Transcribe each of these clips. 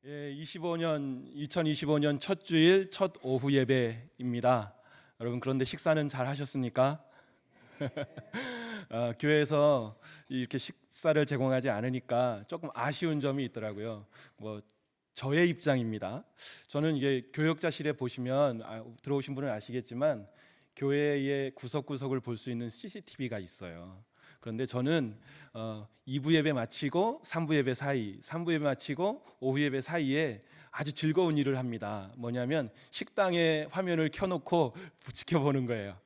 2025년 첫 주일 첫 오후 예배입니다. 여러분, 그런데 식사는 잘 하셨습니까? 교회에서 이렇게 식사를 제공하지 않으니까 조금 아쉬운 점이 있더라고요. 저의 입장입니다. 저는 이게 교역자실에 보시면 들어오신 분은 아시겠지만 교회의 구석구석을 볼 수 있는 CCTV가 있어요. 그런데 저는 2부 예배 마치고 3부 예배 사이, 3부 예배 마치고 오후 예배 사이에 아주 즐거운 일을 합니다. 뭐냐면 식당에 화면을 켜놓고 지켜보는 거예요.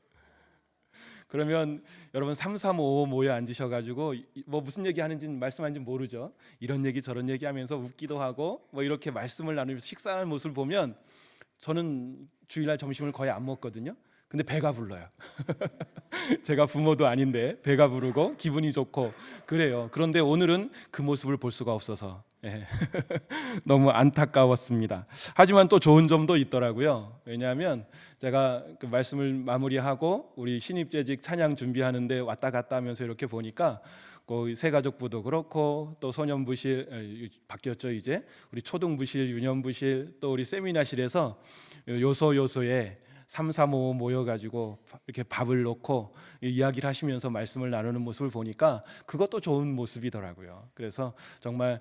그러면 여러분 3, 3, 5 모여 앉으셔가지고 무슨 얘기 하는지 말씀하는지 모르죠. 이런 얘기 저런 얘기 하면서 웃기도 하고 이렇게 말씀을 나누면서 식사하는 모습을 보면 저는 주일날 점심을 거의 안 먹거든요. 근데 배가 불러요. 제가 부모도 아닌데 배가 부르고 기분이 좋고 그래요. 그런데 오늘은 그 모습을 볼 수가 없어서 너무 안타까웠습니다. 하지만 또 좋은 점도 있더라고요. 왜냐하면 제가 그 말씀을 마무리하고 우리 신입재직 찬양 준비하는데 왔다 갔다 하면서 이렇게 보니까 새가족부도 그렇고 또 소년부실 바뀌었죠. 이제 우리 초등부실, 유년부실, 또 우리 세미나실에서 요소요소에 3, 3, 5 모여가지고 이렇게 밥을 놓고 이야기를 하시면서 말씀을 나누는 모습을 보니까 그것도 좋은 모습이더라고요. 그래서 정말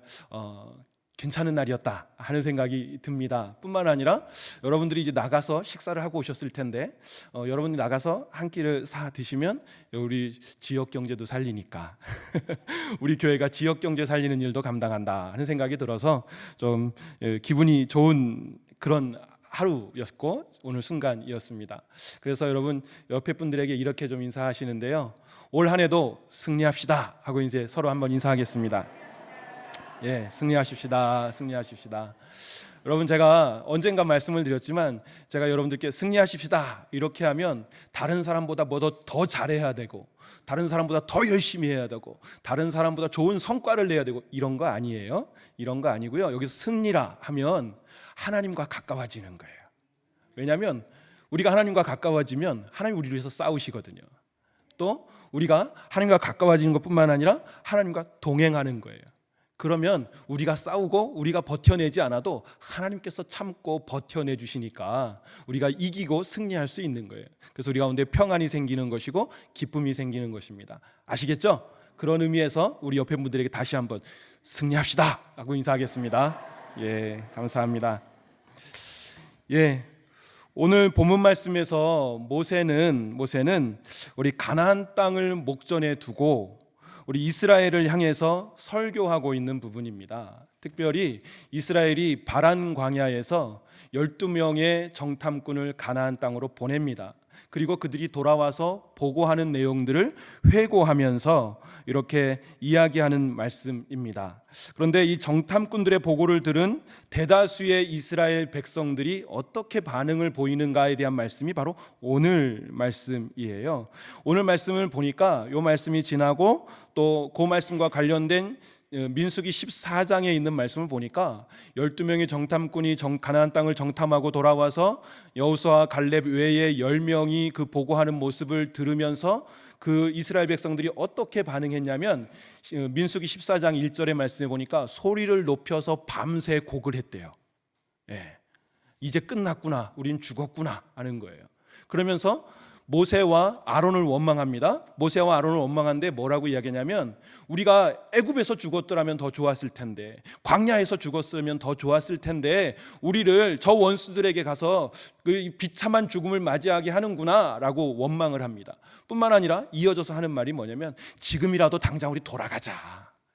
괜찮은 날이었다 하는 생각이 듭니다. 뿐만 아니라 여러분들이 이제 나가서 식사를 하고 오셨을 텐데 여러분이 나가서 한 끼를 사 드시면 우리 지역 경제도 살리니까 우리 교회가 지역 경제 살리는 일도 감당한다 하는 생각이 들어서 좀 기분이 좋은 그런 하루였고 오늘 순간이었습니다. 그래서 여러분 옆에 분들에게 이렇게 좀 인사하시는데요. 올 한 해도 승리합시다 하고 이제 서로 한번 인사하겠습니다. 승리하십시다. 승리하십시다. 여러분, 제가 언젠가 말씀을 드렸지만 제가 여러분들께 승리하십시다 이렇게 하면 다른 사람보다 더 잘해야 되고 다른 사람보다 더 열심히 해야 되고 다른 사람보다 좋은 성과를 내야 되고 이런 거 아니에요. 이런 거 아니고요. 여기서 승리라 하면 하나님과 가까워지는 거예요. 왜냐하면 우리가 하나님과 가까워지면 하나님 우리를 위해서 싸우시거든요. 또 우리가 하나님과 가까워지는 것뿐만 아니라 하나님과 동행하는 거예요. 그러면 우리가 싸우고 우리가 버텨내지 않아도 하나님께서 참고 버텨내 주시니까 우리가 이기고 승리할 수 있는 거예요. 그래서 우리 가운데 평안이 생기는 것이고 기쁨이 생기는 것입니다. 아시겠죠? 그런 의미에서 우리 옆에 분들에게 다시 한번 승리합시다 하고 인사하겠습니다. 감사합니다. 오늘 본문 말씀에서 모세는 우리 가나안 땅을 목전에 두고 우리 이스라엘을 향해서 설교하고 있는 부분입니다. 특별히 이스라엘이 바란 광야에서 12명의 정탐꾼을 가나안 땅으로 보냅니다. 그리고 그들이 돌아와서 보고하는 내용들을 회고하면서 이렇게 이야기하는 말씀입니다. 그런데 이 정탐꾼들의 보고를 들은 대다수의 이스라엘 백성들이 어떻게 반응을 보이는가에 대한 말씀이 바로 오늘 말씀이에요. 오늘 말씀을 보니까 이 말씀이 지나고 또 그 말씀과 관련된 민수기 14장에 있는 말씀을 보니까 12명의 정탐꾼이 가나안 땅을 정탐하고 돌아와서 여호수아와 갈렙 외에 10명이 그 보고하는 모습을 들으면서 그 이스라엘 백성들이 어떻게 반응했냐면 민수기 14장 1절의 말씀에 보니까 소리를 높여서 밤새 곡을 했대요. 이제 끝났구나, 우린 죽었구나 하는 거예요. 그러면서 모세와 아론을 원망합니다. 모세와 아론을 원망하는데 뭐라고 이야기하냐면 우리가 애굽에서 죽었더라면 더 좋았을 텐데, 광야에서 죽었으면 더 좋았을 텐데 우리를 저 원수들에게 가서 그 비참한 죽음을 맞이하게 하는구나 라고 원망을 합니다. 뿐만 아니라 이어져서 하는 말이 뭐냐면 지금이라도 당장 우리 돌아가자,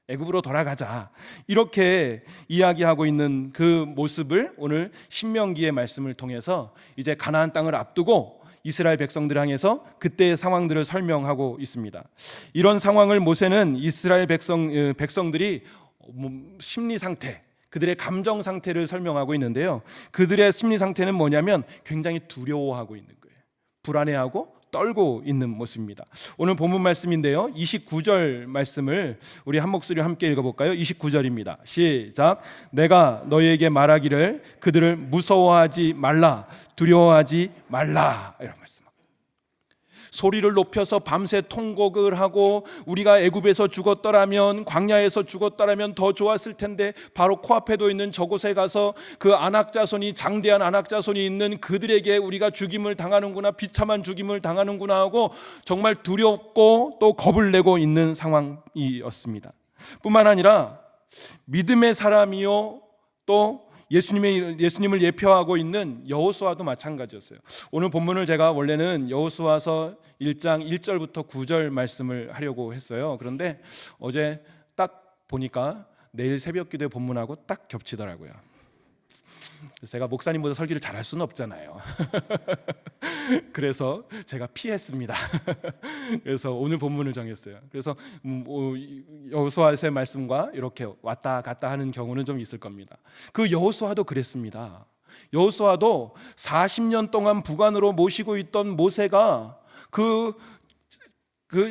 애굽으로 돌아가자, 이렇게 이야기하고 있는 그 모습을 오늘 신명기의 말씀을 통해서 이제 가나안 땅을 앞두고 이스라엘 백성들을 향해서 그때의 상황들을 설명하고 있습니다. 이런 상황을 모세는 이스라엘 백성들이 심리 상태, 그들의 감정 상태를 설명하고 있는데요. 그들의 심리 상태는 뭐냐면 굉장히 두려워하고 있는 거예요. 불안해하고 떨고 있는 모습입니다. 오늘 본문 말씀인데요. 29절 말씀을 우리 한 목소리로 함께 읽어볼까요? 29절입니다. 시작. 내가 너희에게 말하기를 그들을 무서워하지 말라, 두려워하지 말라, 이런 말씀. 소리를 높여서 밤새 통곡을 하고 우리가 애굽에서 죽었더라면, 광야에서 죽었더라면 더 좋았을 텐데 바로 코앞에도 있는 저곳에 가서 그 아낙자손이, 장대한 아낙자손이 있는 그들에게 우리가 죽임을 당하는구나, 비참한 죽임을 당하는구나 하고 정말 두렵고 또 겁을 내고 있는 상황이었습니다. 뿐만 아니라 믿음의 사람이요 또 예수님을 예표하고 있는 여호수아도 마찬가지였어요. 오늘 본문을 제가 원래는 여호수아서 1장 1절부터 9절 말씀을 하려고 했어요. 그런데 어제 딱 보니까 내일 새벽 기도의 본문하고 딱 겹치더라고요. 제가 목사님보다 설교를 잘할 수는 없잖아요. 그래서 제가 피했습니다. 그래서 오늘 본문을 정했어요. 그래서 여호수아의 말씀과 이렇게 왔다 갔다 하는 경우는 좀 있을 겁니다. 그 여호수아도 그랬습니다. 여호수아도 40년 동안 부관으로 모시고 있던 모세가 그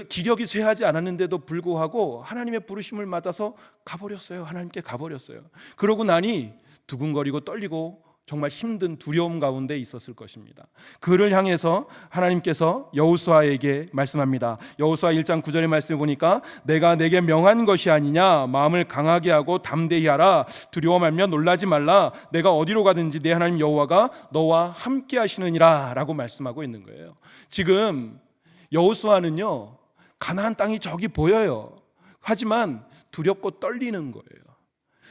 기력이 쇠하지 않았는데도 불구하고 하나님의 부르심을 받아서 가버렸어요. 하나님께 가버렸어요. 그러고 나니 두근거리고 떨리고 정말 힘든 두려움 가운데 있었을 것입니다. 그를 향해서 하나님께서 여호수아에게 말씀합니다. 여호수아 1장 9절의 말씀을 보니까 내가 내게 명한 것이 아니냐, 마음을 강하게 하고 담대히 하라, 두려워 말며 놀라지 말라, 내가 어디로 가든지 내 하나님 여호와가 너와 함께 하시느니라 라고 말씀하고 있는 거예요. 지금 여호수아는요, 가나안 땅이 저기 보여요. 하지만 두렵고 떨리는 거예요.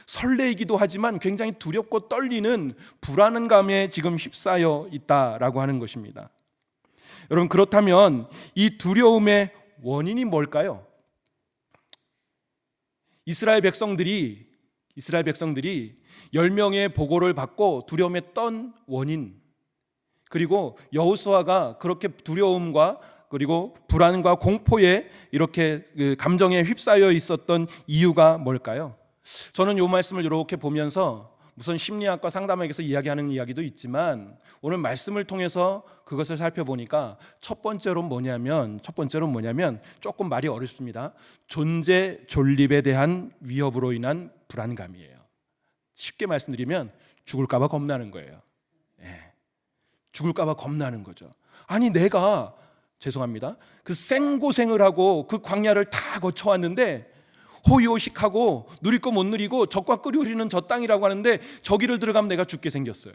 설레이기도 하지만 굉장히 두렵고 떨리는 불안감에 지금 휩싸여 있다라고 하는 것입니다. 여러분, 그렇다면 이 두려움의 원인이 뭘까요? 이스라엘 백성들이 10명의 보고를 받고 두려움에 떤 원인, 그리고 여호수아가 그렇게 두려움과 그리고 불안과 공포에 이렇게 감정에 휩싸여 있었던 이유가 뭘까요? 저는 이 말씀을 이렇게 보면서 무슨 심리학과 상담학에서 이야기하는 이야기도 있지만 오늘 말씀을 통해서 그것을 살펴보니까 첫 번째로는 뭐냐면 조금 말이 어렵습니다. 존재 존립에 대한 위협으로 인한 불안감이에요. 쉽게 말씀드리면 죽을까 봐 겁나는 거예요. 죽을까 봐 겁나는 거죠. 아니, 내가 죄송합니다. 그 생고생을 하고 그 광야를 다 거쳐왔는데 호의호식하고 누릴 거 못 누리고 적과 끓이 흐리는 저 땅이라고 하는데 저기를 들어가면 내가 죽게 생겼어요.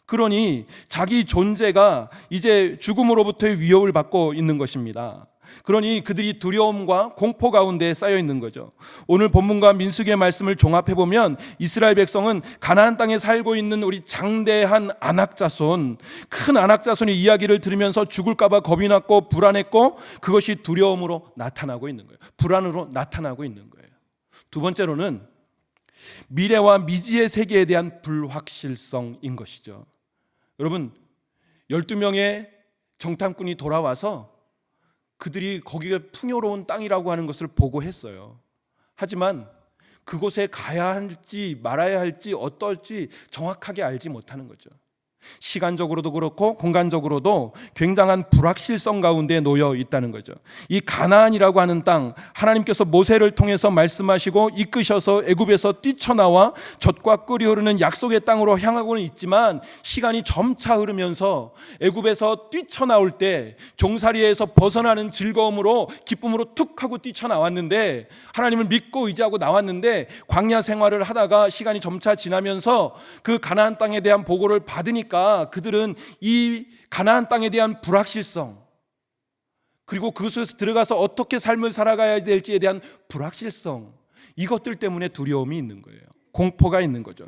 그러니 자기 존재가 이제 죽음으로부터의 위협을 받고 있는 것입니다. 그러니 그들이 두려움과 공포 가운데 쌓여 있는 거죠. 오늘 본문과 민수기의 말씀을 종합해 보면 이스라엘 백성은 가나안 땅에 살고 있는 우리 장대한 아낙자손, 큰 아낙자손의 이야기를 들으면서 죽을까 봐 겁이 났고 불안했고 그것이 두려움으로 나타나고 있는 거예요. 불안으로 나타나고 있는 거예요. 두 번째로는 미래와 미지의 세계에 대한 불확실성인 것이죠. 여러분, 12명의 정탐꾼이 돌아와서 그들이 거기가 풍요로운 땅이라고 하는 것을 보고했어요. 하지만 그곳에 가야 할지 말아야 할지 어떨지 정확하게 알지 못하는 거죠. 시간적으로도 그렇고 공간적으로도 굉장한 불확실성 가운데 놓여 있다는 거죠. 이 가나안이라고 하는 땅, 하나님께서 모세를 통해서 말씀하시고 이끄셔서 애굽에서 뛰쳐나와 젖과 꿀이 흐르는 약속의 땅으로 향하고는 있지만 시간이 점차 흐르면서 애굽에서 뛰쳐나올 때 종살이에서 벗어나는 즐거움으로 기쁨으로 툭 하고 뛰쳐나왔는데, 하나님을 믿고 의지하고 나왔는데 광야 생활을 하다가 시간이 점차 지나면서 그 가나안 땅에 대한 보고를 받으니까 그들은 이 가나안 땅에 대한 불확실성, 그리고 그곳에서 들어가서 어떻게 삶을 살아가야 될지에 대한 불확실성, 이것들 때문에 두려움이 있는 거예요. 공포가 있는 거죠.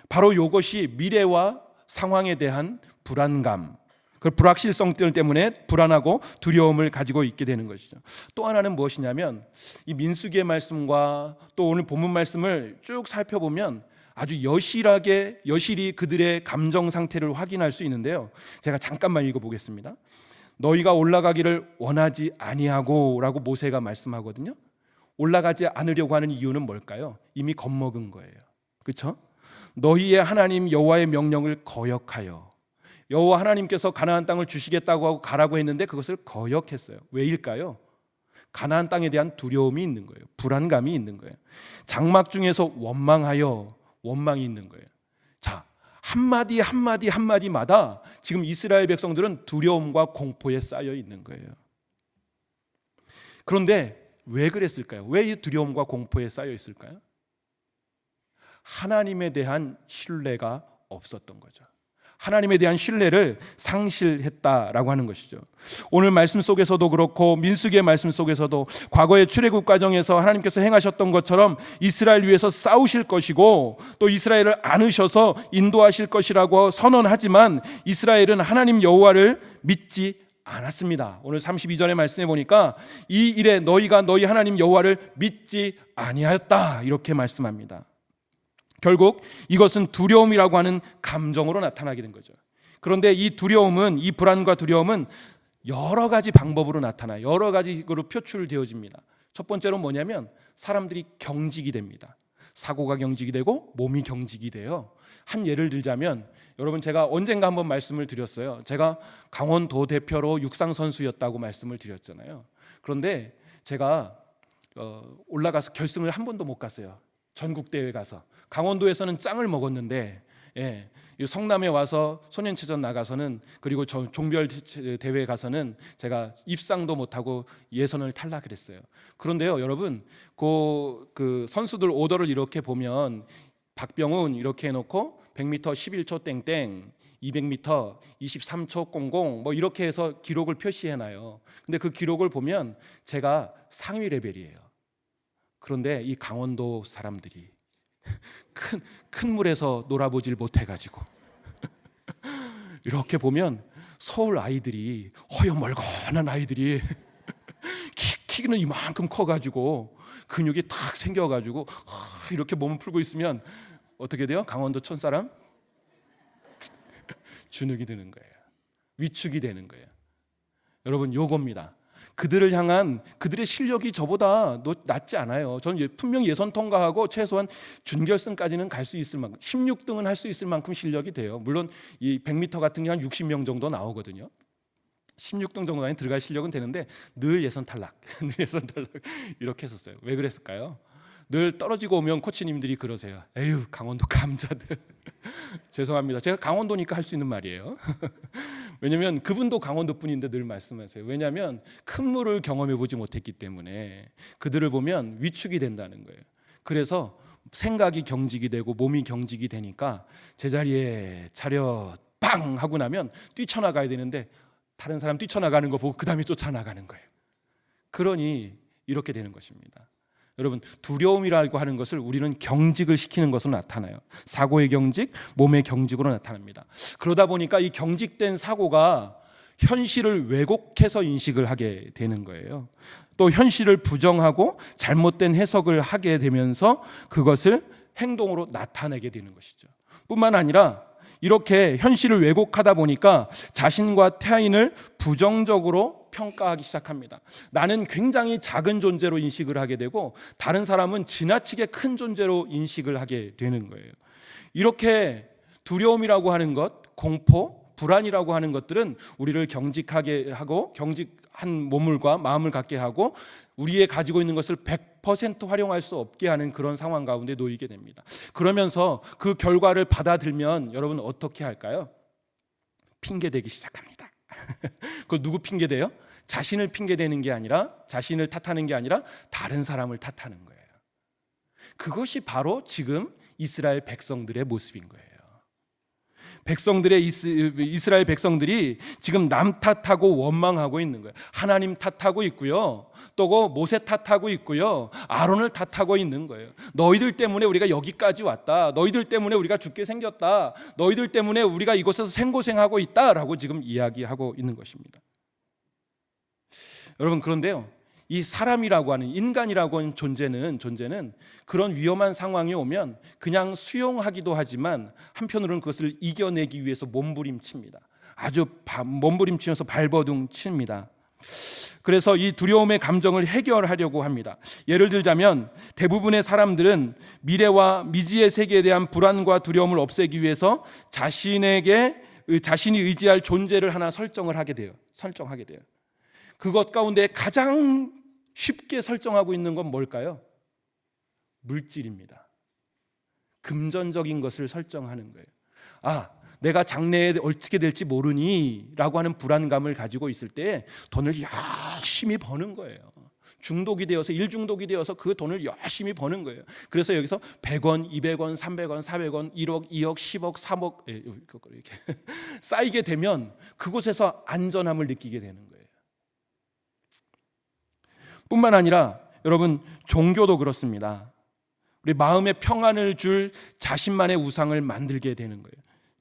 바로 이것이 미래와 상황에 대한 불안감, 그 불확실성들 때문에 불안하고 두려움을 가지고 있게 되는 것이죠. 또 하나는 무엇이냐면 이 민수기의 말씀과 또 오늘 본문 말씀을 쭉 살펴보면 아주 여실히 그들의 감정 상태를 확인할 수 있는데요. 제가 잠깐만 읽어보겠습니다. 너희가 올라가기를 원하지 아니하고 라고 모세가 말씀하거든요. 올라가지 않으려고 하는 이유는 뭘까요? 이미 겁먹은 거예요. 그렇죠? 너희의 하나님 여호와의 명령을 거역하여, 여호와 하나님께서 가나안 땅을 주시겠다고 하고 가라고 했는데 그것을 거역했어요. 왜일까요? 가나안 땅에 대한 두려움이 있는 거예요. 불안감이 있는 거예요. 장막 중에서 원망이 있는 거예요. 자, 한마디 한마디 한마디마다 지금 이스라엘 백성들은 두려움과 공포에 쌓여 있는 거예요. 그런데 왜 그랬을까요? 왜 이 두려움과 공포에 쌓여 있을까요? 하나님에 대한 신뢰가 없었던 거죠. 하나님에 대한 신뢰를 상실했다라고 하는 것이죠. 오늘 말씀 속에서도 그렇고 민수기의 말씀 속에서도 과거의 출애굽 과정에서 하나님께서 행하셨던 것처럼 이스라엘 위해서 싸우실 것이고 또 이스라엘을 안으셔서 인도하실 것이라고 선언하지만 이스라엘은 하나님 여호와를 믿지 않았습니다. 오늘 32절의 말씀에 보니까 이 일에 너희가 너희 하나님 여호와를 믿지 아니하였다 이렇게 말씀합니다. 결국 이것은 두려움이라고 하는 감정으로 나타나게 된 거죠. 그런데 이 두려움은, 이 불안과 두려움은 여러 가지 방법으로 나타나요. 여러 가지로 표출되어집니다. 첫 번째로 뭐냐면 사람들이 경직이 됩니다. 사고가 경직이 되고 몸이 경직이 돼요. 한 예를 들자면 여러분, 제가 언젠가 한번 말씀을 드렸어요. 제가 강원도 대표로 육상 선수였다고 말씀을 드렸잖아요. 그런데 제가 올라가서 결승을 한 번도 못 갔어요. 전국 대회 가서 강원도에서는 짱을 먹었는데, 성남에 와서 소년체전 나가서는, 그리고 종별 대회 가서는 제가 입상도 못하고 예선을 탈락을 했어요. 그런데요, 여러분, 그 선수들 오더를 이렇게 보면 박병훈 이렇게 해놓고 100m 11초 땡땡, 200m 23초 00 뭐 이렇게 해서 기록을 표시해놔요. 근데 그 기록을 보면 제가 상위 레벨이에요. 그런데 이 강원도 사람들이 큰 물에서 놀아보질 못해가지고 이렇게 보면 서울 아이들이, 허여멀건한 아이들이 키는 이만큼 커가지고 근육이 탁 생겨가지고 이렇게 몸을 풀고 있으면 어떻게 돼요? 강원도 촌사람 주눅이 드는 거예요. 위축이 되는 거예요. 여러분, 요겁니다. 그들을 향한 그들의 실력이 저보다 낮지 않아요. 저는 분명히 예선 통과하고 최소한 준결승까지는 갈 수 있을 만큼, 16등은 할 수 있을 만큼 실력이 돼요. 물론 이 100m 같은 게 한 60명 정도 나오거든요. 16등 정도 안에 들어갈 실력은 되는데 늘 예선 탈락, 늘 예선 탈락 이렇게 했었어요. 왜 그랬을까요? 늘 떨어지고 오면 코치님들이 그러세요. 에휴, 강원도 감자들. 죄송합니다. 제가 강원도니까 할 수 있는 말이에요. 왜냐하면 그분도 강원도 분인데 늘 말씀하세요. 왜냐하면 큰 물을 경험해 보지 못했기 때문에 그들을 보면 위축이 된다는 거예요. 그래서 생각이 경직이 되고 몸이 경직이 되니까 제자리에 차렷 빵 하고 나면 뛰쳐나가야 되는데 다른 사람 뛰쳐나가는 거 보고 그 다음에 쫓아나가는 거예요. 그러니 이렇게 되는 것입니다. 여러분, 두려움이라고 하는 것을 우리는 경직을 시키는 것으로 나타나요. 사고의 경직, 몸의 경직으로 나타납니다. 그러다 보니까 이 경직된 사고가 현실을 왜곡해서 인식을 하게 되는 거예요. 또 현실을 부정하고 잘못된 해석을 하게 되면서 그것을 행동으로 나타내게 되는 것이죠. 뿐만 아니라 이렇게 현실을 왜곡하다 보니까 자신과 타인을 부정적으로 평가하기 시작합니다. 나는 굉장히 작은 존재로 인식을 하게 되고 다른 사람은 지나치게 큰 존재로 인식을 하게 되는 거예요. 이렇게 두려움이라고 하는 것, 공포, 불안이라고 하는 것들은 우리를 경직하게 하고 경직한 몸물과 마음을 갖게 하고 우리의 가지고 있는 것을 100% 활용할 수 없게 하는 그런 상황 가운데 놓이게 됩니다. 그러면서 그 결과를 받아들면 여러분 어떻게 할까요? 핑계대기 시작합니다. 그걸 누구 핑계대요? 자신을 핑계대는 게 아니라, 자신을 탓하는 게 아니라 다른 사람을 탓하는 거예요. 그것이 바로 지금 이스라엘 백성들의 모습인 거예요. 이스라엘 백성들이 지금 남 탓하고 원망하고 있는 거예요. 하나님 탓하고 있고요. 또 모세 탓하고 있고요. 아론을 탓하고 있는 거예요. 너희들 때문에 우리가 여기까지 왔다. 너희들 때문에 우리가 죽게 생겼다. 너희들 때문에 우리가 이곳에서 생고생하고 있다라고 지금 이야기하고 있는 것입니다. 여러분, 그런데요, 이 사람이라고 하는, 인간이라고 하는 존재는 그런 위험한 상황이 오면 그냥 수용하기도 하지만 한편으로는 그것을 이겨내기 위해서 몸부림칩니다. 아주 몸부림치면서 발버둥 칩니다. 그래서 이 두려움의 감정을 해결하려고 합니다. 예를 들자면 대부분의 사람들은 미래와 미지의 세계에 대한 불안과 두려움을 없애기 위해서 자신이 의지할 존재를 하나 설정하게 돼요. 그것 가운데 가장 쉽게 설정하고 있는 건 뭘까요? 물질입니다. 금전적인 것을 설정하는 거예요. 내가 장래에 어떻게 될지 모르니 라고 하는 불안감을 가지고 있을 때 돈을 열심히 버는 거예요. 중독이 되어서, 일중독이 되어서 그 돈을 열심히 버는 거예요. 그래서 여기서 100원, 200원, 300원, 400원, 1억, 2억, 10억, 3억 이렇게 쌓이게 되면 그곳에서 안전함을 느끼게 되는 거예요. 뿐만 아니라 여러분, 종교도 그렇습니다. 우리 마음의 평안을 줄 자신만의 우상을 만들게 되는 거예요.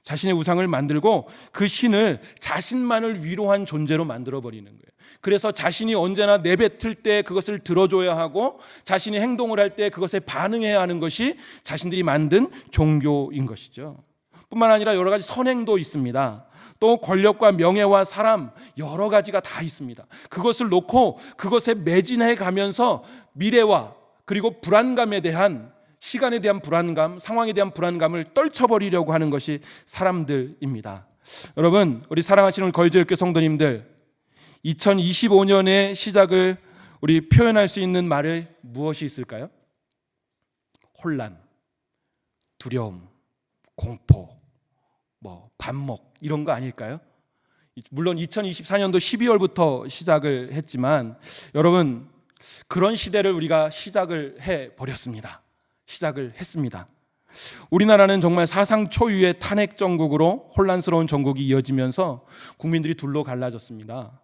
자신의 우상을 만들고 그 신을 자신만을 위로한 존재로 만들어버리는 거예요. 그래서 자신이 언제나 내뱉을 때 그것을 들어줘야 하고, 자신이 행동을 할 때 그것에 반응해야 하는 것이 자신들이 만든 종교인 것이죠. 뿐만 아니라 여러 가지 선행도 있습니다. 또 권력과 명예와 사람, 여러 가지가 다 있습니다. 그것을 놓고 그것에 매진해 가면서 미래와 그리고 불안감에 대한, 시간에 대한 불안감, 상황에 대한 불안감을 떨쳐버리려고 하는 것이 사람들입니다. 여러분, 우리 사랑하시는 거의제일교회 성도님들, 2025년의 시작을 우리 표현할 수 있는 말을 무엇이 있을까요? 혼란, 두려움, 공포, 반목, 이런 거 아닐까요? 물론 2024년도 12월부터 시작을 했지만 여러분, 그런 시대를 우리가 시작을 해버렸습니다. 시작을 했습니다. 우리나라는 정말 사상 초유의 탄핵 정국으로 혼란스러운 정국이 이어지면서 국민들이 둘로 갈라졌습니다.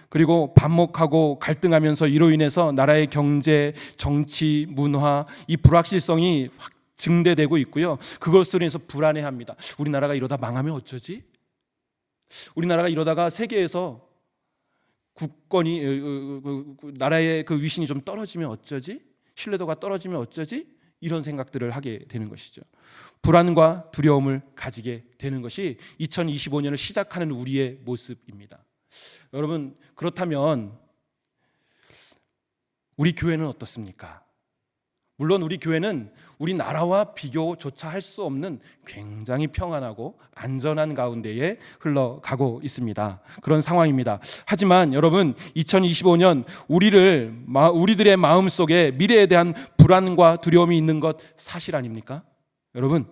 그리고 반목하고 갈등하면서 이로 인해서 나라의 경제, 정치, 문화, 이 불확실성이 확 증대되고 있고요. 그것으로 인해서 불안해합니다. 우리나라가 이러다 망하면 어쩌지? 우리나라가 이러다가 세계에서 국권이, 나라의 그 위신이 좀 떨어지면 어쩌지? 신뢰도가 떨어지면 어쩌지? 이런 생각들을 하게 되는 것이죠. 불안과 두려움을 가지게 되는 것이 2025년을 시작하는 우리의 모습입니다. 여러분, 그렇다면 우리 교회는 어떻습니까? 물론 우리 교회는 우리나라와 비교조차 할 수 없는 굉장히 평안하고 안전한 가운데에 흘러가고 있습니다. 그런 상황입니다. 하지만 여러분, 2025년 우리들의 마음속에 미래에 대한 불안과 두려움이 있는 것 사실 아닙니까? 여러분,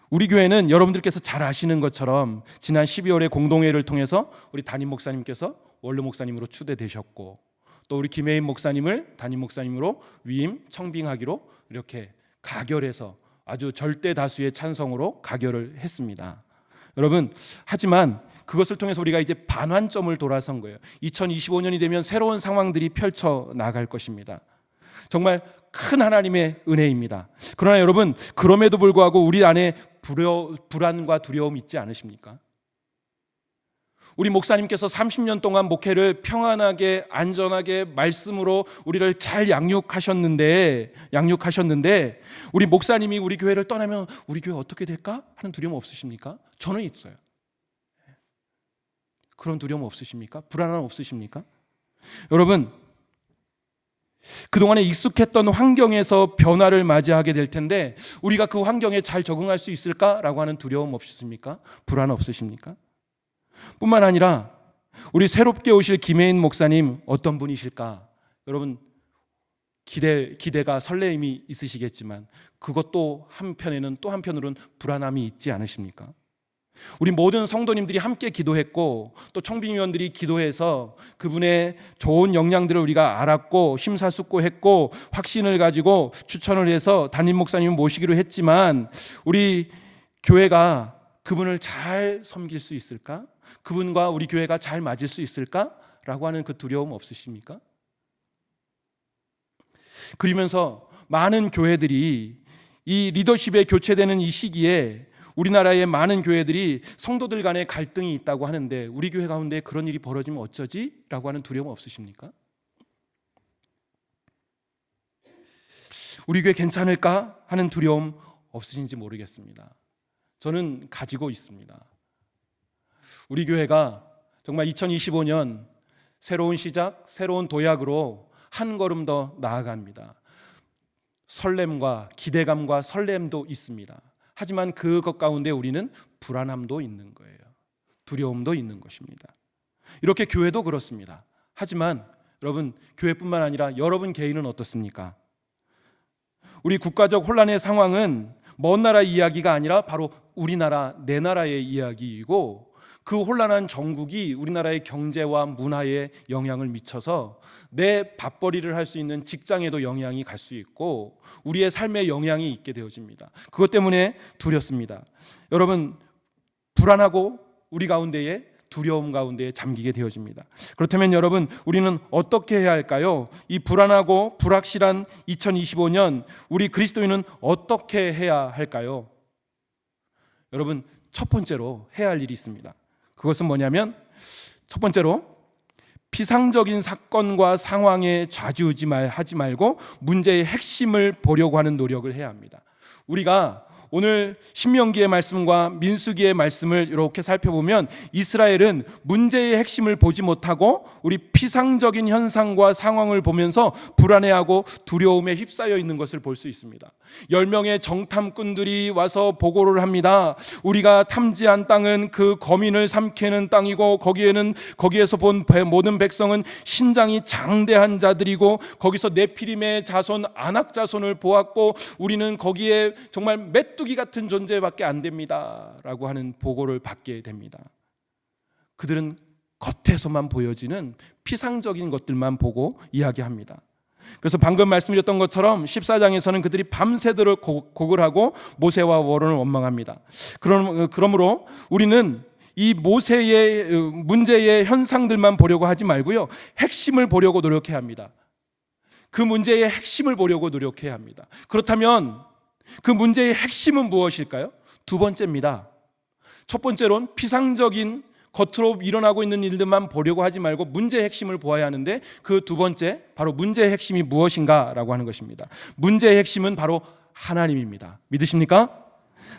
우리 교회는 여러분들께서 잘 아시는 것처럼 지난 12월에 공동회의를 통해서 우리 담임 목사님께서 원로 목사님으로 추대되셨고, 또 우리 김혜인 목사님을 담임 목사님으로 위임 청빙하기로 이렇게 가결해서 아주 절대 다수의 찬성으로 가결을 했습니다. 여러분, 하지만 그것을 통해서 우리가 이제 반환점을 돌아선 거예요. 2025년이 되면 새로운 상황들이 펼쳐 나갈 것입니다. 정말 큰 하나님의 은혜입니다. 그러나 여러분, 그럼에도 불구하고 우리 안에 불안과 두려움이 있지 않으십니까? 우리 목사님께서 30년 동안 목회를 평안하게, 안전하게 말씀으로 우리를 잘 양육하셨는데 우리 목사님이 우리 교회를 떠나면 우리 교회 어떻게 될까 하는 두려움 없으십니까? 저는 있어요. 그런 두려움 없으십니까? 불안함 없으십니까? 여러분, 그동안에 익숙했던 환경에서 변화를 맞이하게 될 텐데 우리가 그 환경에 잘 적응할 수 있을까라고 하는 두려움 없으십니까? 불안 없으십니까? 뿐만 아니라 우리 새롭게 오실 김혜인 목사님 어떤 분이실까? 여러분, 기대가 설레임이 있으시겠지만 그것도 한편에는 또 한편으로는 불안함이 있지 않으십니까? 우리 모든 성도님들이 함께 기도했고 또 청빙위원들이 기도해서 그분의 좋은 역량들을 우리가 알았고 심사숙고했고 확신을 가지고 추천을 해서 담임 목사님을 모시기로 했지만 우리 교회가 그분을 잘 섬길 수 있을까? 그분과 우리 교회가 잘 맞을 수 있을까? 라고 하는 그 두려움 없으십니까? 그러면서 많은 교회들이 이 리더십에 교체되는 이 시기에 우리나라의 많은 교회들이 성도들 간에 갈등이 있다고 하는데 우리 교회 가운데 그런 일이 벌어지면 어쩌지? 라고 하는 두려움 없으십니까? 우리 교회 괜찮을까? 하는 두려움 없으신지 모르겠습니다. 저는 가지고 있습니다. 우리 교회가 정말 2025년 새로운 시작, 새로운 도약으로 한 걸음 더 나아갑니다. 설렘과 기대감과 설렘도 있습니다. 하지만 그것 가운데 우리는 불안함도 있는 거예요. 두려움도 있는 것입니다. 이렇게 교회도 그렇습니다. 하지만 여러분, 교회뿐만 아니라 여러분 개인은 어떻습니까? 우리 국가적 혼란의 상황은 먼 나라 이야기가 아니라 바로 우리나라, 내 나라의 이야기이고, 그 혼란한 정국이 우리나라의 경제와 문화에 영향을 미쳐서 내 밥벌이를 할 수 있는 직장에도 영향이 갈 수 있고 우리의 삶에 영향이 있게 되어집니다. 그것 때문에 두렵습니다. 여러분, 불안하고 우리 가운데에 두려움 가운데에 잠기게 되어집니다. 그렇다면 여러분, 우리는 어떻게 해야 할까요? 이 불안하고 불확실한 2025년 우리 그리스도인은 어떻게 해야 할까요? 여러분, 첫 번째로 해야 할 일이 있습니다. 그것은 뭐냐면, 첫 번째로 피상적인 사건과 상황에 좌지우지하지 말고 문제의 핵심을 보려고 하는 노력을 해야 합니다. 우리가 오늘 신명기의 말씀과 민수기의 말씀을 이렇게 살펴보면 이스라엘은 문제의 핵심을 보지 못하고 우리 피상적인 현상과 상황을 보면서 불안해하고 두려움에 휩싸여 있는 것을 볼 수 있습니다. 10명의 정탐꾼들이 와서 보고를 합니다. 우리가 탐지한 땅은 그 거민을 삼키는 땅이고 거기에서 본 모든 백성은 신장이 장대한 자들이고 거기서 네피림의 자손 아낙 자손을 보았고 우리는 거기에 정말 메뚜기 같은 존재밖에 안 됩니다 라고 하는 보고를 받게 됩니다. 그들은 겉에서만 보여지는 피상적인 것들만 보고 이야기합니다. 그래서 방금 말씀드렸던 것처럼 14장에서는 그들이 밤새도록 곡을 하고 모세와 아론을 원망합니다. 그러므로 우리는 이 모세의 문제의 현상들만 보려고 하지 말고요, 핵심을 보려고 노력해야 합니다. 그 문제의 핵심을 보려고 노력해야 합니다. 그렇다면 그 문제의 핵심은 무엇일까요? 두 번째입니다. 첫 번째로는 피상적인 겉으로 일어나고 있는 일들만 보려고 하지 말고 문제의 핵심을 보아야 하는데, 그 두 번째, 바로 문제의 핵심이 무엇인가라고 하는 것입니다. 문제의 핵심은 바로 하나님입니다. 믿으십니까?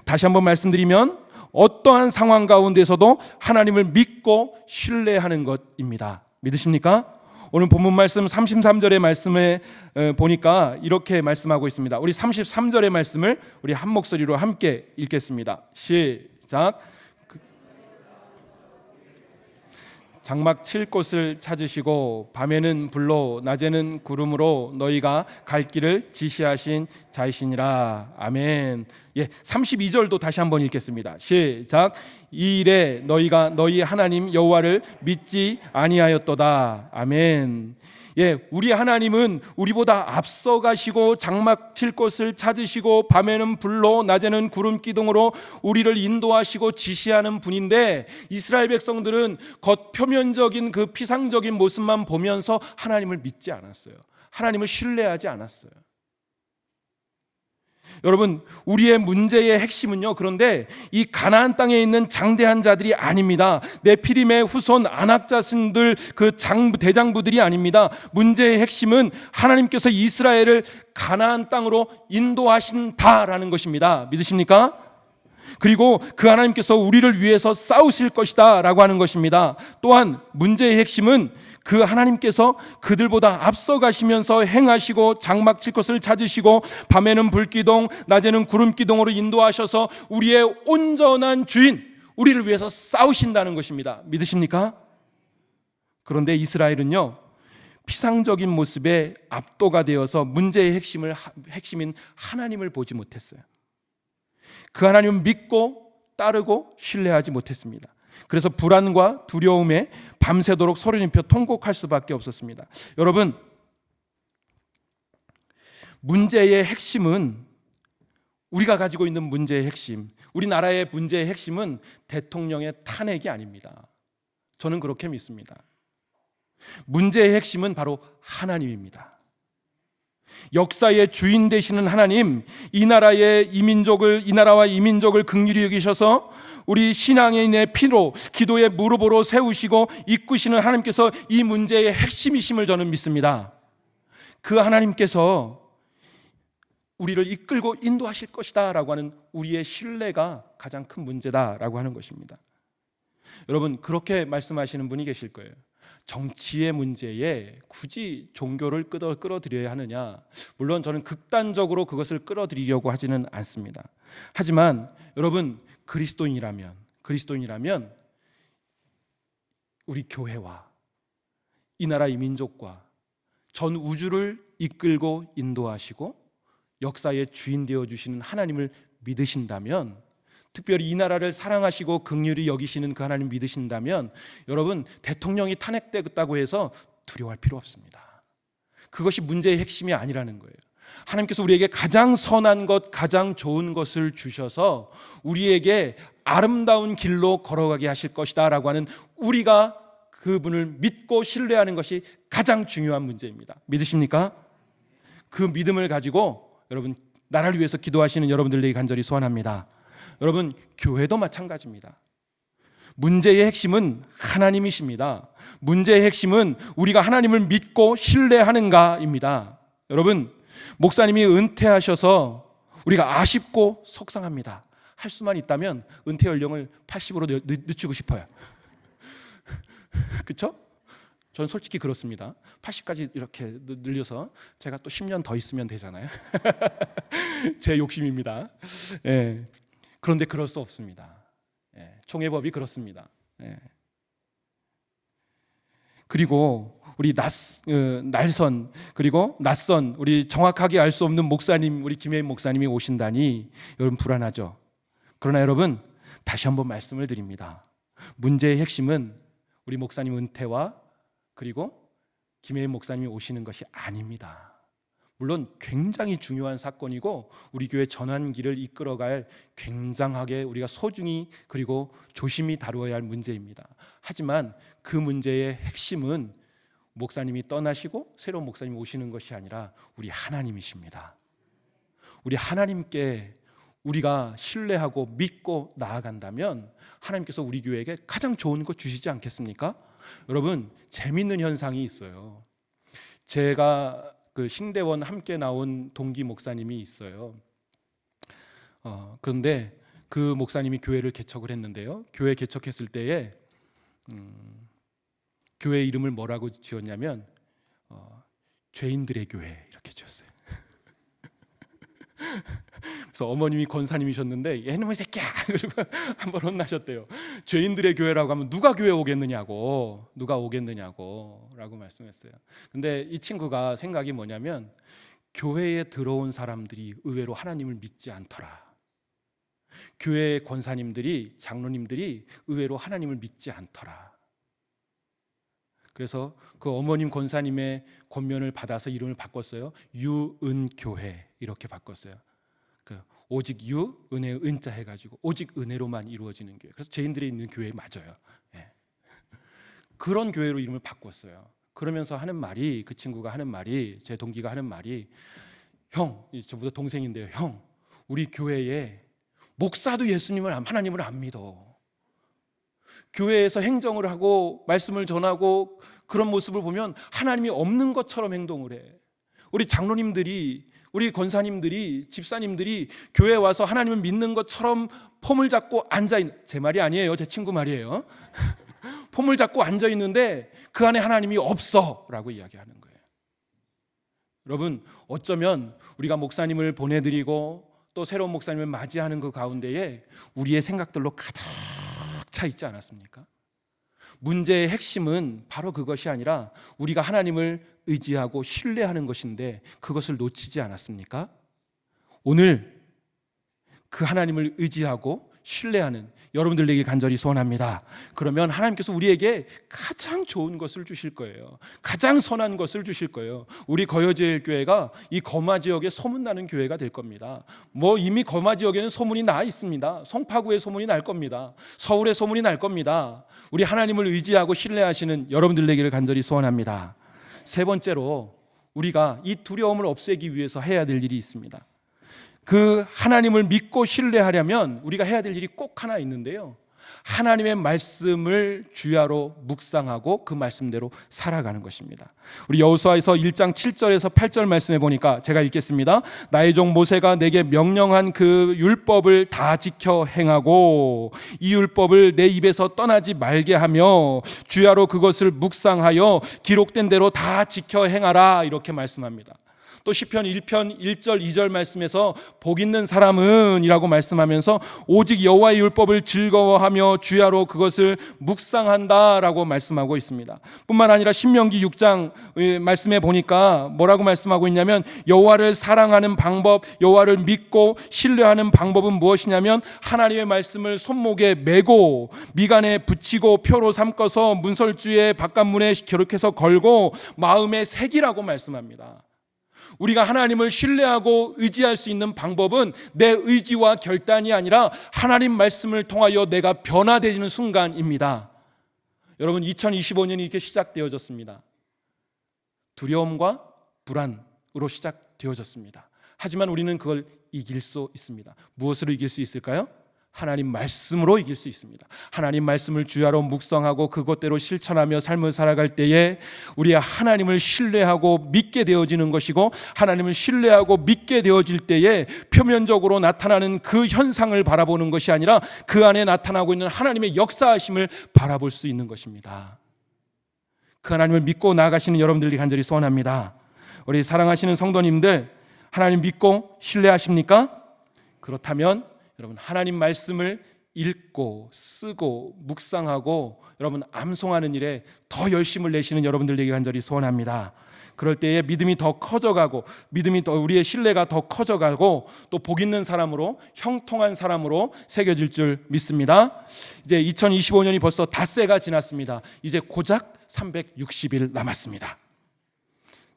다시 한번 말씀드리면 어떠한 상황 가운데서도 하나님을 믿고 신뢰하는 것입니다. 믿으십니까? 오늘 본문 말씀 33절의 말씀에 보니까 이렇게 말씀하고 있습니다. 우리 33절의 말씀을 우리 한 목소리로 함께 읽겠습니다. 시작. 장막 칠 곳을 찾으시고 밤에는 불로 낮에는 구름으로 너희가 갈 길을 지시하신 자이시니라. 아멘. 32절도 다시 한번 읽겠습니다. 시작. 이 일에 너희가 너희 하나님 여호와를 믿지 아니하였도다. 아멘. 우리 하나님은 우리보다 앞서가시고 장막 칠 곳을 찾으시고 밤에는 불로 낮에는 구름 기둥으로 우리를 인도하시고 지시하는 분인데, 이스라엘 백성들은 겉표면적인 그 피상적인 모습만 보면서 하나님을 믿지 않았어요. 하나님을 신뢰하지 않았어요. 여러분, 우리의 문제의 핵심은요, 그런데 이 가나안 땅에 있는 장대한 자들이 아닙니다. 네피림의 후손 아낙 자손들, 그 대장부들이 아닙니다. 문제의 핵심은 하나님께서 이스라엘을 가나안 땅으로 인도하신다라는 것입니다. 믿으십니까? 그리고 그 하나님께서 우리를 위해서 싸우실 것이다 라고 하는 것입니다. 또한 문제의 핵심은 그 하나님께서 그들보다 앞서가시면서 행하시고 장막 칠 것을 찾으시고 밤에는 불기둥 낮에는 구름기둥으로 인도하셔서 우리의 온전한 주인, 우리를 위해서 싸우신다는 것입니다. 믿으십니까? 그런데 이스라엘은요, 피상적인 모습에 압도가 되어서 문제의 핵심인 하나님을 보지 못했어요. 그 하나님을 믿고 따르고 신뢰하지 못했습니다. 그래서 불안과 두려움에 밤새도록 소리내며 통곡할 수밖에 없었습니다. 여러분, 문제의 핵심은, 우리가 가지고 있는 문제의 핵심, 우리나라의 문제의 핵심은 대통령의 탄핵이 아닙니다. 저는 그렇게 믿습니다. 문제의 핵심은 바로 하나님입니다. 역사의 주인 되시는 하나님, 이 나라와 이 민족을 긍휼히 여기셔서 우리 신앙인의 피로, 기도의 무릎으로 세우시고 이끄시는 하나님께서 이 문제의 핵심이심을 저는 믿습니다. 그 하나님께서 우리를 이끌고 인도하실 것이다 라고 하는 우리의 신뢰가 가장 큰 문제다라고 하는 것입니다. 여러분, 그렇게 말씀하시는 분이 계실 거예요. 정치의 문제에 굳이 종교를 끌어들여야 하느냐? 물론 저는 극단적으로 그것을 끌어들이려고 하지는 않습니다. 하지만 여러분, 그리스도인이라면 우리 교회와 이 나라 이 민족과 전 우주를 이끌고 인도하시고 역사의 주인 되어주시는 하나님을 믿으신다면, 특별히 이 나라를 사랑하시고 긍휼히 여기시는 그 하나님 믿으신다면 여러분, 대통령이 탄핵됐다고 해서 두려워할 필요 없습니다. 그것이 문제의 핵심이 아니라는 거예요. 하나님께서 우리에게 가장 선한 것, 가장 좋은 것을 주셔서 우리에게 아름다운 길로 걸어가게 하실 것이다 라고 하는, 우리가 그분을 믿고 신뢰하는 것이 가장 중요한 문제입니다. 믿으십니까? 그 믿음을 가지고 여러분, 나라를 위해서 기도하시는 여러분들에게 간절히 소원합니다. 여러분, 교회도 마찬가지입니다. 문제의 핵심은 하나님이십니다. 문제의 핵심은 우리가 하나님을 믿고 신뢰하는가입니다. 여러분, 목사님이 은퇴하셔서 우리가 아쉽고 속상합니다. 할 수만 있다면 은퇴 연령을 80으로 늦추고 싶어요. 그렇죠? 전 솔직히 그렇습니다. 80까지 이렇게 늘려서 제가 또 10년 더 있으면 되잖아요. 제 욕심입니다. 예. 그런데 그럴 수 없습니다. 예. 총회법이 그렇습니다. 예. 그리고 우리 날선, 그리고 낯선, 우리 정확하게 알 수 없는 목사님, 우리 김혜인 목사님이 오신다니 여러분 불안하죠. 그러나 여러분, 다시 한번 말씀을 드립니다. 문제의 핵심은 우리 목사님 은퇴와 그리고 김혜인 목사님이 오시는 것이 아닙니다. 물론 굉장히 중요한 사건이고 우리 교회 전환기를 이끌어갈 굉장하게 우리가 소중히 그리고 조심히 다루어야 할 문제입니다. 하지만 그 문제의 핵심은 목사님이 떠나시고 새로운 목사님이 오시는 것이 아니라 우리 하나님이십니다. 우리 하나님께 우리가 신뢰하고 믿고 나아간다면 하나님께서 우리 교회에게 가장 좋은 것 주시지 않겠습니까? 여러분, 재밌는 현상이 있어요. 제가 그 신대원 함께 나온 동기 목사님이 있어요. 그런데 그 목사님이 교회를 개척을 했는데요. 교회 개척했을 때에 교회 이름을 뭐라고 지었냐면 죄인들의 교회 이렇게 지었어요. 그래서 어머님이 권사님이셨는데 얘놈의 새끼야 그리고 한번 혼나셨대요. 죄인들의 교회라고 하면 누가 교회 오겠느냐고 라고 말씀했어요. 근데 이 친구가 생각이 뭐냐면 교회에 들어온 사람들이 의외로 하나님을 믿지 않더라. 교회 권사님들이, 장로님들이 의외로 하나님을 믿지 않더라. 그래서 그 어머님 권사님의 권면을 받아서 이름을 바꿨어요. 유은교회 이렇게 바꿨어요. 오직 유, 은혜의 은자 해가지고 오직 은혜로만 이루어지는 교회. 그래서 죄인들이 있는 교회 맞아요. 예. 그런 교회로 이름을 바꿨어요. 그러면서 하는 말이, 그 친구가 하는 말이, 제 동기가 하는 말이, 형, 저보다 동생인데요. 형, 우리 교회에 목사도 예수님을, 하나님을 안 믿어. 교회에서 행정을 하고 말씀을 전하고 그런 모습을 보면 하나님이 없는 것처럼 행동을 해. 우리 장로님들이, 우리 권사님들이, 집사님들이 교회에 와서 하나님을 믿는 것처럼 폼을 잡고 앉아있는, 제 말이 아니에요, 제 친구 말이에요. 폼을 잡고 앉아있는데 그 안에 하나님이 없어 라고 이야기하는 거예요. 여러분, 어쩌면 우리가 목사님을 보내드리고 또 새로운 목사님을 맞이하는 그 가운데에 우리의 생각들로 가득 차 있지 않았습니까? 문제의 핵심은 바로 그것이 아니라 우리가 하나님을 의지하고 신뢰하는 것인데 그것을 놓치지 않았습니까? 오늘 그 하나님을 의지하고 신뢰하는 여러분들에게 간절히 소원합니다. 그러면 하나님께서 우리에게 가장 좋은 것을 주실 거예요. 가장 선한 것을 주실 거예요. 우리 거여제일 교회가 이 거마 지역에 소문나는 교회가 될 겁니다. 이미 거마 지역에는 소문이 나 있습니다. 송파구에 소문이 날 겁니다. 서울에 소문이 날 겁니다. 우리 하나님을 의지하고 신뢰하시는 여러분들에게 간절히 소원합니다. 세 번째로 우리가 이 두려움을 없애기 위해서 해야 될 일이 있습니다. 그 하나님을 믿고 신뢰하려면 우리가 해야 될 일이 꼭 하나 있는데요. 하나님의 말씀을 주야로 묵상하고 그 말씀대로 살아가는 것입니다. 우리 여호수아에서 1장 7절에서 8절 말씀해 보니까 제가 읽겠습니다. 나의 종 모세가 내게 명령한 그 율법을 다 지켜 행하고 이 율법을 내 입에서 떠나지 말게 하며 주야로 그것을 묵상하여 기록된 대로 다 지켜 행하라 이렇게 말씀합니다. 또 시편 1편 1절 2절 말씀에서 복 있는 사람은 이라고 말씀하면서 오직 여호와의 율법을 즐거워하며 주야로 그것을 묵상한다라고 말씀하고 있습니다. 뿐만 아니라 신명기 6장 말씀에 보니까 뭐라고 말씀하고 있냐면 여호와를 사랑하는 방법, 여호와를 믿고 신뢰하는 방법은 무엇이냐면 하나님의 말씀을 손목에 메고 미간에 붙이고 표로 삼고서 문설주의 바깥문에 기록해서 걸고 마음에 새기라고 말씀합니다. 우리가 하나님을 신뢰하고 의지할 수 있는 방법은 내 의지와 결단이 아니라 하나님 말씀을 통하여 내가 변화되는 순간입니다. 여러분, 2025년이 이렇게 시작되어졌습니다. 두려움과 불안으로 시작되어졌습니다. 하지만 우리는 그걸 이길 수 있습니다. 무엇으로 이길 수 있을까요? 하나님 말씀으로 이길 수 있습니다. 하나님 말씀을 주야로 묵상하고 그것대로 실천하며 삶을 살아갈 때에 우리가 하나님을 신뢰하고 믿게 되어지는 것이고, 하나님을 신뢰하고 믿게 되어질 때에 표면적으로 나타나는 그 현상을 바라보는 것이 아니라 그 안에 나타나고 있는 하나님의 역사하심을 바라볼 수 있는 것입니다. 그 하나님을 믿고 나아가시는 여러분들이 간절히 소원합니다. 우리 사랑하시는 성도님들, 하나님 믿고 신뢰하십니까? 그렇다면 여러분, 하나님 말씀을 읽고 쓰고 묵상하고 여러분 암송하는 일에 더 열심을 내시는 여러분들에게 간절히 소원합니다. 그럴 때에 믿음이 더 커져가고, 믿음이 더, 우리의 신뢰가 더 커져가고, 또 복 있는 사람으로, 형통한 사람으로 새겨질 줄 믿습니다. 이제 2025년이 벌써 닷새가 지났습니다. 이제 고작 360일 남았습니다.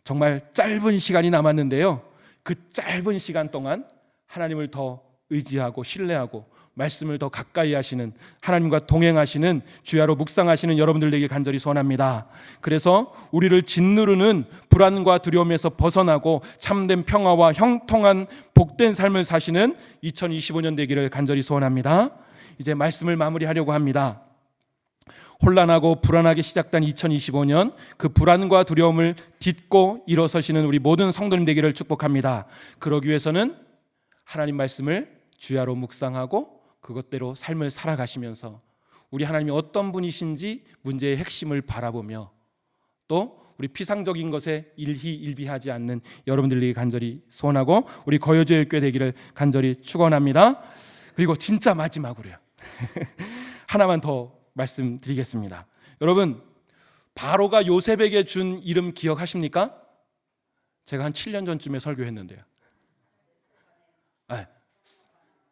정말 짧은 시간이 남았는데요, 그 짧은 시간 동안 하나님을 더 의지하고 신뢰하고 말씀을 더 가까이 하시는, 하나님과 동행하시는, 주야로 묵상하시는 여러분들에게 간절히 소원합니다. 그래서 우리를 짓누르는 불안과 두려움에서 벗어나고 참된 평화와 형통한 복된 삶을 사시는 2025년 되기를 간절히 소원합니다. 이제 말씀을 마무리하려고 합니다. 혼란하고 불안하게 시작된 2025년, 그 불안과 두려움을 딛고 일어서시는 우리 모든 성도님 되기를 축복합니다. 그러기 위해서는 하나님 말씀을 주야로 묵상하고 그것대로 삶을 살아가시면서 우리 하나님이 어떤 분이신지 문제의 핵심을 바라보며, 또 우리 피상적인 것에 일희일비하지 않는 여러분들에게 간절히 소원하고 우리 거여주의 교회 되기를 간절히 축원합니다. 그리고 진짜 마지막으로요 하나만 더 말씀드리겠습니다. 여러분, 바로가 요셉에게 준 이름 기억하십니까? 제가 한 7년 전쯤에 설교했는데요.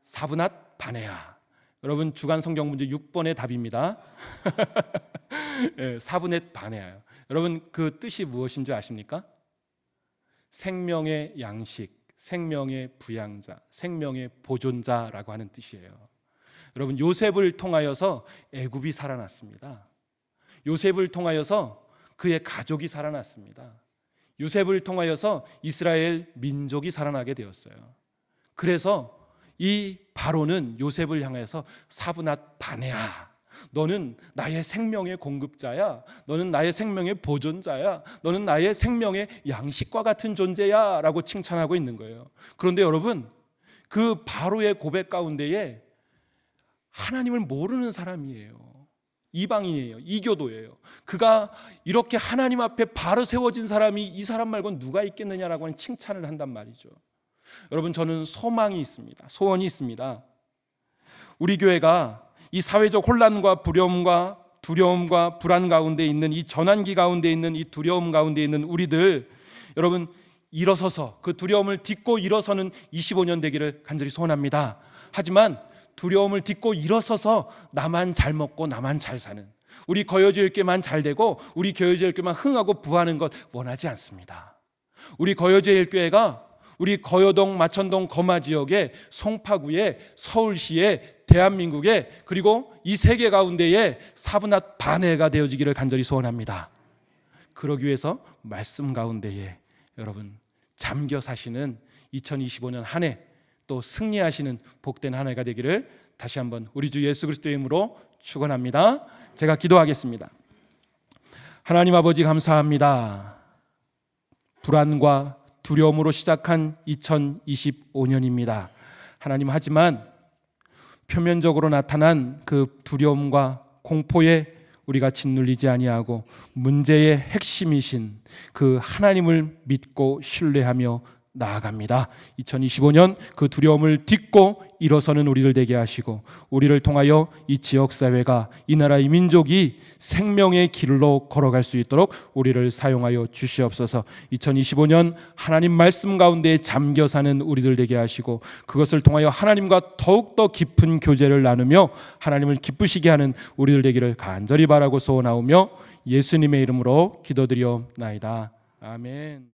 사브낫 바네아. 여러분, 주간 성경 문제 6번의 답입니다. 사브넷 바네아요. 여러분, 그 뜻이 무엇인지 아십니까? 생명의 양식, 생명의 부양자, 생명의 보존자라고 하는 뜻이에요. 여러분, 요셉을 통하여서 애굽이 살아났습니다. 요셉을 통하여서 그의 가족이 살아났습니다. 요셉을 통하여서 이스라엘 민족이 살아나게 되었어요. 그래서 이 바로는 요셉을 향해서 사브낫 바네아, 너는 나의 생명의 공급자야, 너는 나의 생명의 보존자야, 너는 나의 생명의 양식과 같은 존재야 라고 칭찬하고 있는 거예요. 그런데 여러분, 그 바로의 고백 가운데에 하나님을 모르는 사람이에요. 이방인이에요. 이교도예요. 그가 이렇게 하나님 앞에 바로 세워진 사람이 이 사람 말고는 누가 있겠느냐라고 하는 칭찬을 한단 말이죠. 여러분, 저는 소망이 있습니다. 소원이 있습니다. 우리 교회가 이 사회적 혼란과 두려움과 불안 가운데 있는, 이 전환기 가운데 있는, 이 두려움 가운데 있는 우리들, 여러분, 일어서서 그 두려움을 딛고 일어서는 25년 되기를 간절히 소원합니다. 하지만 두려움을 딛고 일어서서 나만 잘 먹고 나만 잘 사는, 우리 거여제일교회만 잘 되고 우리 거여제일교회만 흥하고 부하는 것 원하지 않습니다. 우리 거여제일교회가 우리 거여동, 마천동, 거마 지역에, 송파구에, 서울시에, 대한민국에, 그리고 이 세계 가운데에 사브낫 바네가 되어지기를 간절히 소원합니다. 그러기 위해서 말씀 가운데에 여러분 잠겨 사시는 2025년 한 해, 또 승리하시는 복된 한 해가 되기를 다시 한번 우리 주 예수 그리스도의 이름으로 축원합니다. 제가 기도하겠습니다. 하나님 아버지, 감사합니다. 불안과 두려움으로 시작한 2025년입니다. 하나님, 하지만 표면적으로 나타난 그 두려움과 공포에 우리가 짓눌리지 아니하고 문제의 핵심이신 그 하나님을 믿고 신뢰하며 나아갑니다. 2025년 그 두려움을 딛고 일어서는 우리들 되게 하시고, 우리를 통하여 이 지역사회가, 이 나라, 이 민족이 생명의 길로 걸어갈 수 있도록 우리를 사용하여 주시옵소서. 2025년 하나님 말씀 가운데 잠겨 사는 우리들 되게 하시고, 그것을 통하여 하나님과 더욱더 깊은 교제를 나누며 하나님을 기쁘시게 하는 우리들 되기를 간절히 바라고 소원하오며 예수님의 이름으로 기도드리옵나이다. 아멘.